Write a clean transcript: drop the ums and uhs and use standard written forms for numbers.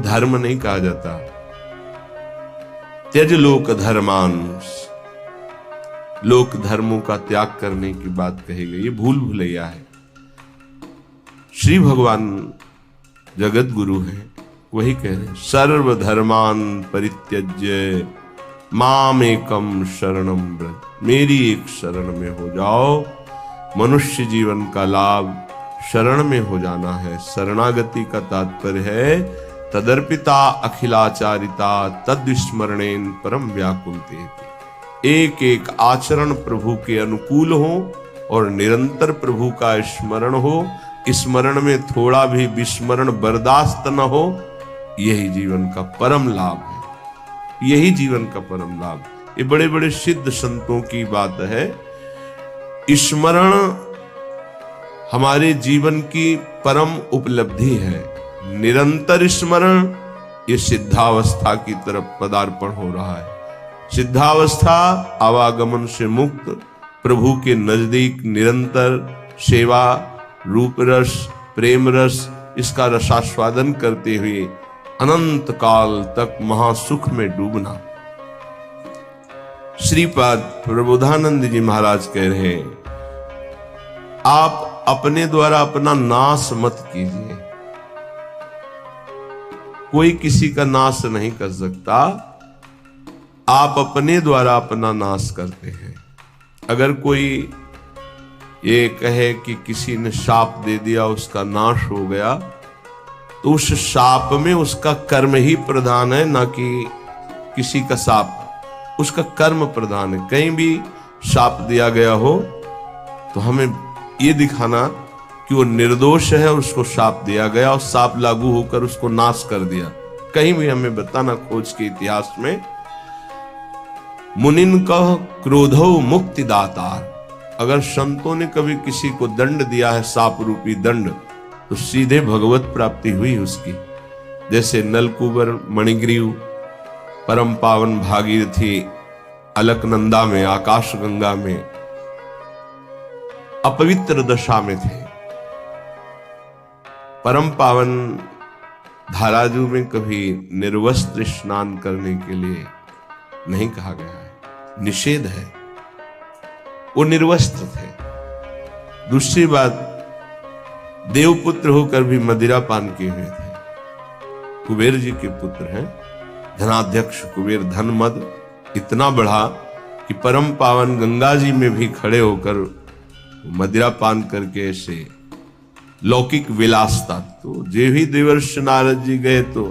धर्म नहीं कहा जाता। त्यज लोक धर्मांश, लोक धर्मों का त्याग करने की बात कही गई, ये भूल भुलैया है। श्री भगवान जगत गुरु हैं, वही कह रहे हैं सर्वधर्मान परित्यज्य मामेकम शरणम व्रज, मेरी एक शरण में हो जाओ। मनुष्य जीवन का लाभ शरण में हो जाना है। शरणागति का तात्पर्य है तदर्पिता अखिलाचारिता तद्विस्मरणेन परम व्याकुलते। एक एक आचरण प्रभु के अनुकूल हो और निरंतर प्रभु का स्मरण हो, स्मरण में थोड़ा भी विस्मरण बर्दाश्त न हो, यही जीवन का परम लाभ है। यही जीवन का परम लाभ, ये बड़े बड़े सिद्ध संतों की बात है। स्मरण हमारे जीवन की परम उपलब्धि है। निरंतर स्मरण, ये सिद्धावस्था की तरफ पदार्पण हो रहा है। सिद्धावस्था आवागमन से मुक्त, प्रभु के नजदीक निरंतर सेवा, रूप रस, प्रेम रस, इसका रसास्वादन करते हुए अनंत काल तक महासुख में डूबना। श्रीपाद प्रबोधानंद जी महाराज कह रहे हैं, आप अपने द्वारा अपना नाश मत कीजिए। कोई किसी का नाश नहीं कर सकता, आप अपने द्वारा अपना नाश करते हैं। अगर कोई ये कहे कि किसी ने शाप दे दिया, उसका नाश हो गया, तो उस शाप में उसका कर्म ही प्रधान है, ना कि किसी का शाप। उसका कर्म प्रधान है। कहीं भी शाप दिया गया हो तो हमें ये दिखाना कि वो निर्दोष है और उसको शाप दिया गया और शाप लागू होकर उसको नाश कर दिया। कहीं भी हमें बताना खोज के इतिहास में। मुनिन का क्रोधो मुक्तिदातार, अगर संतों ने कभी किसी को दंड दिया है, शाप रूपी दंड, तो सीधे भगवत प्राप्ति हुई उसकी। जैसे नलकुबर मणिग्रीव परम पावन भागीरथी अलकनंदा में, आकाश गंगा में अपवित्र दशा में थे। परम पावन धाराजू में कभी निर्वस्त्र स्नान करने के लिए नहीं कहा गया है, निषेध है। वो निर्वस्त्र थे। दूसरी बात, देवपुत्र होकर भी मदिरा पान किए हुए थे। कुबेर जी के पुत्र हैं, धनाध्यक्ष कुबेर। धन मद इतना बढ़ा कि परम पावन गंगा जी में भी खड़े होकर मदिरा पान करके ऐसे लौकिक विलासता। तो जे भी देवर्षि नारद जी गए तो